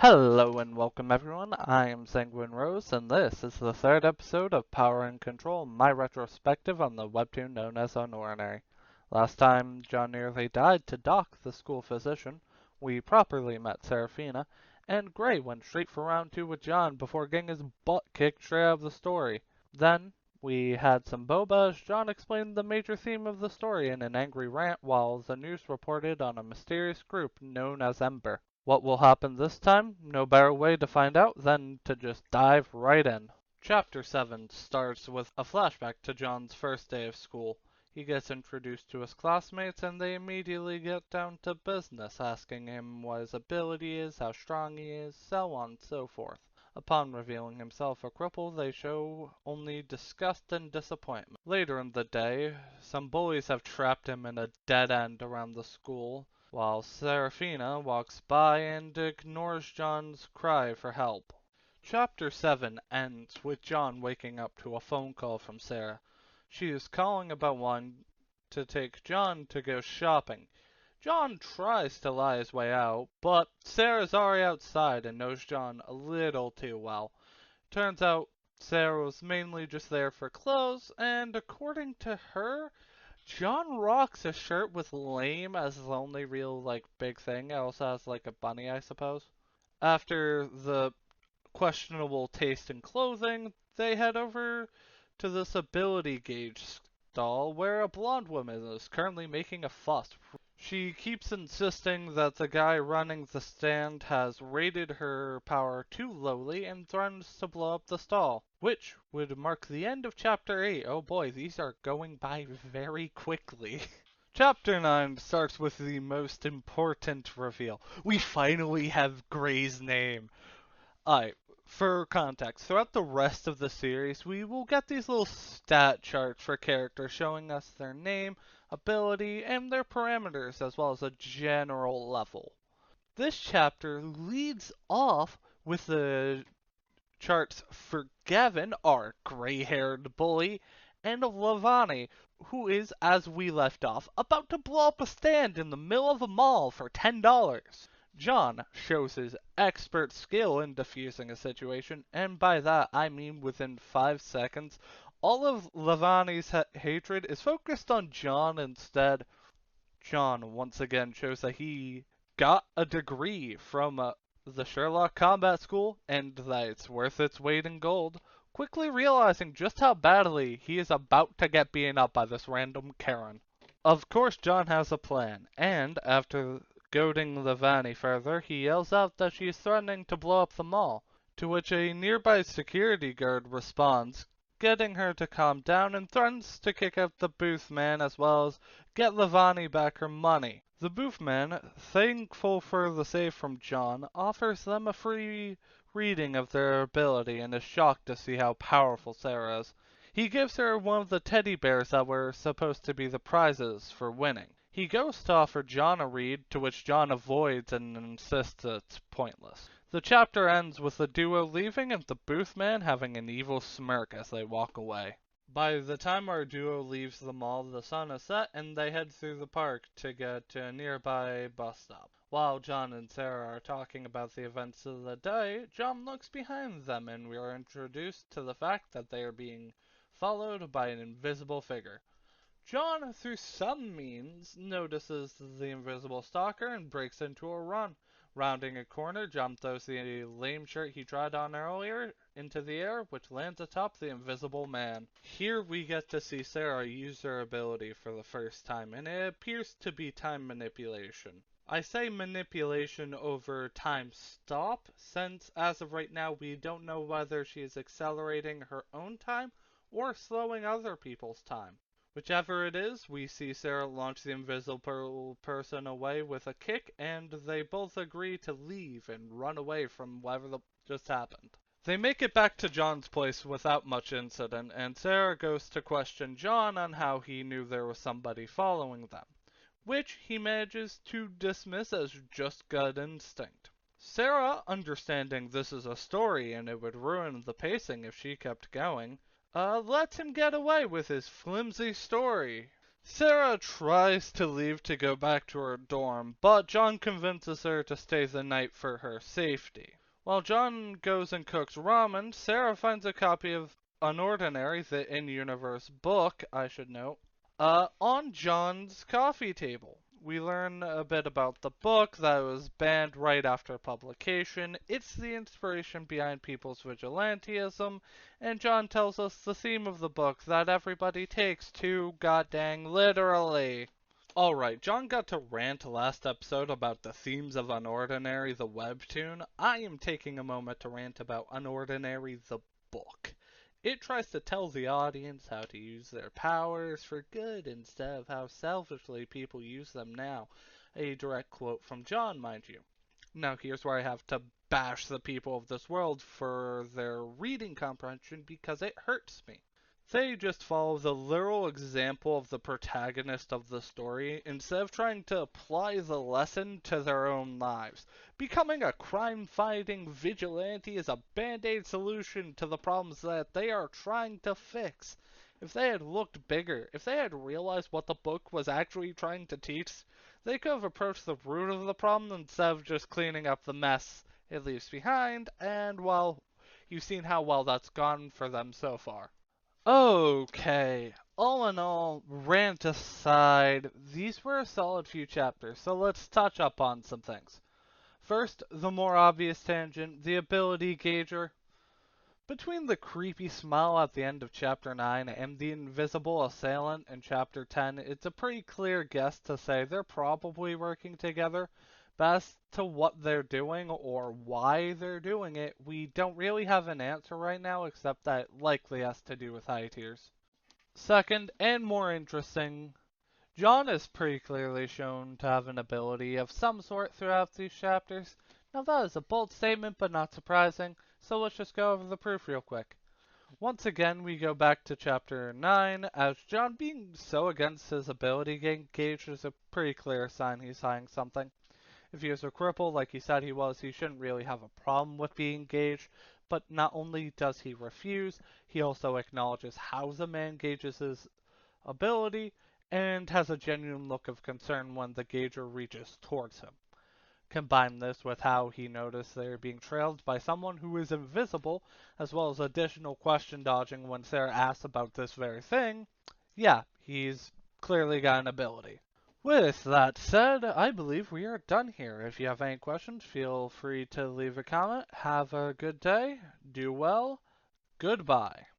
Hello and welcome everyone, I am Sanguine Rose and this is the third episode of Power and Control, my retrospective on the webtoon known as Unordinary. Last time John nearly died to Doc, the school physician, we properly met Seraphina, and Gray went straight for round 2 with John before getting his butt kicked straight out of the story. Then we had some boba as John explained the major theme of the story in an angry rant while the news reported on a mysterious group known as Ember. What will happen this time? No better way to find out than to just dive right in. Chapter 7 starts with a flashback to John's first day of school. He gets introduced to his classmates and they immediately get down to business, asking him what his ability is, how strong he is, so on and so forth. Upon revealing himself a cripple, they show only disgust and disappointment. Later in the day, some bullies have trapped him in a dead end around the school, while Seraphina walks by and ignores John's cry for help. Chapter 7 ends with John waking up to a phone call from Sarah. She is calling about wanting to take John to go shopping. John tries to lie his way out, but Sarah's already outside and knows John a little too well. Turns out Sarah was mainly just there for clothes, and according to her, John rocks a shirt with lame as his only real, big thing. It also has, a bunny, I suppose. After the questionable taste in clothing, they head over to this ability gauge stall where a blonde woman is currently making a fuss. She keeps insisting that the guy running the stand has rated her power too lowly and threatens to blow up the stall, which would mark the end of Chapter 8. Oh boy, these are going by very quickly. Chapter 9 starts with the most important reveal. We finally have Gray's name. Alright, for context, throughout the rest of the series, we will get these little stat charts for characters showing us their name, ability, and their parameters, as well as a general level. This chapter leads off with the charts for Gavin, our gray-haired bully, and Lavani, who is, as we left off, about to blow up a stand in the middle of a mall for $10. John shows his expert skill in defusing a situation, and by that I mean within 5 seconds, all of Lavani's hatred is focused on John instead. John once again shows that he got a degree from the Sherlock Combat School and that it's worth its weight in gold, quickly realizing just how badly he is about to get beaten up by this random Karen. Of course, John has a plan, and after goading Lavani further, he yells out that she is threatening to blow up the mall, to which a nearby security guard responds, getting her to calm down and threatens to kick out the booth man as well as get Lavani back her money. The booth man, thankful for the save from John, offers them a free reading of their ability and is shocked to see how powerful Sarah is. He gives her one of the teddy bears that were supposed to be the prizes for winning. He goes to offer John a read, to which John avoids and insists it's pointless. The chapter ends with the duo leaving and the booth man having an evil smirk as they walk away. By the time our duo leaves the mall, the sun is set and they head through the park to get to a nearby bus stop. While John and Sarah are talking about the events of the day, John looks behind them and we are introduced to the fact that they are being followed by an invisible figure. John, through some means, notices the invisible stalker and breaks into a run. Rounding a corner, John throws the lame shirt he tried on earlier into the air, which lands atop the invisible man. Here we get to see Sarah use her ability for the first time, and it appears to be time manipulation. I say manipulation over time stop, since as of right now we don't know whether she is accelerating her own time or slowing other people's time. Whichever it is, we see Sarah launch the invisible person away with a kick, and they both agree to leave and run away from whatever just happened. They make it back to John's place without much incident, and Sarah goes to question John on how he knew there was somebody following them, which he manages to dismiss as just gut instinct. Sarah, understanding this is a story and it would ruin the pacing if she kept going, lets him get away with his flimsy story. Sarah tries to leave to go back to her dorm, but John convinces her to stay the night for her safety. While John goes and cooks ramen, Sarah finds a copy of Unordinary, the in-universe book, I should note, on John's coffee table. We learn a bit about the book that was banned right after publication. It's the inspiration behind people's vigilantism, and John tells us the theme of the book that everybody takes too goddamn literally. Alright, John got to rant last episode about the themes of Unordinary the webtoon. I am taking a moment to rant about Unordinary the book. It tries to tell the audience how to use their powers for good instead of how selfishly people use them now. A direct quote from John, mind you. Now here's where I have to bash the people of this world for their reading comprehension because it hurts me. They just follow the literal example of the protagonist of the story instead of trying to apply the lesson to their own lives. Becoming a crime-fighting vigilante is a band-aid solution to the problems that they are trying to fix. If they had looked bigger, if they had realized what the book was actually trying to teach, they could have approached the root of the problem instead of just cleaning up the mess it leaves behind, and well, you've seen how well that's gone for them so far. Okay, all in all, rant aside, these were a solid few chapters, so let's touch up on some things. First, the more obvious tangent, the ability gauger. Between the creepy smile at the end of Chapter 9 and the invisible assailant in Chapter 10, it's a pretty clear guess to say they're probably working together. But as to what they're doing or why they're doing it, we don't really have an answer right now except that it likely has to do with high tiers. Second, and more interesting, John is pretty clearly shown to have an ability of some sort throughout these chapters. Now that is a bold statement but not surprising, so let's just go over the proof real quick. Once again, we go back to chapter 9, as John being so against his ability gauge is a pretty clear sign he's hiding something. If he was a cripple like he said he was, he shouldn't really have a problem with being gauged, but not only does he refuse, he also acknowledges how the man gauges his ability and has a genuine look of concern when the gauger reaches towards him. Combine this with how he noticed they are being trailed by someone who is invisible, as well as additional question dodging when Sarah asks about this very thing, yeah, he's clearly got an ability. With that said, I believe we are done here. If you have any questions, feel free to leave a comment. Have a good day, do well, goodbye.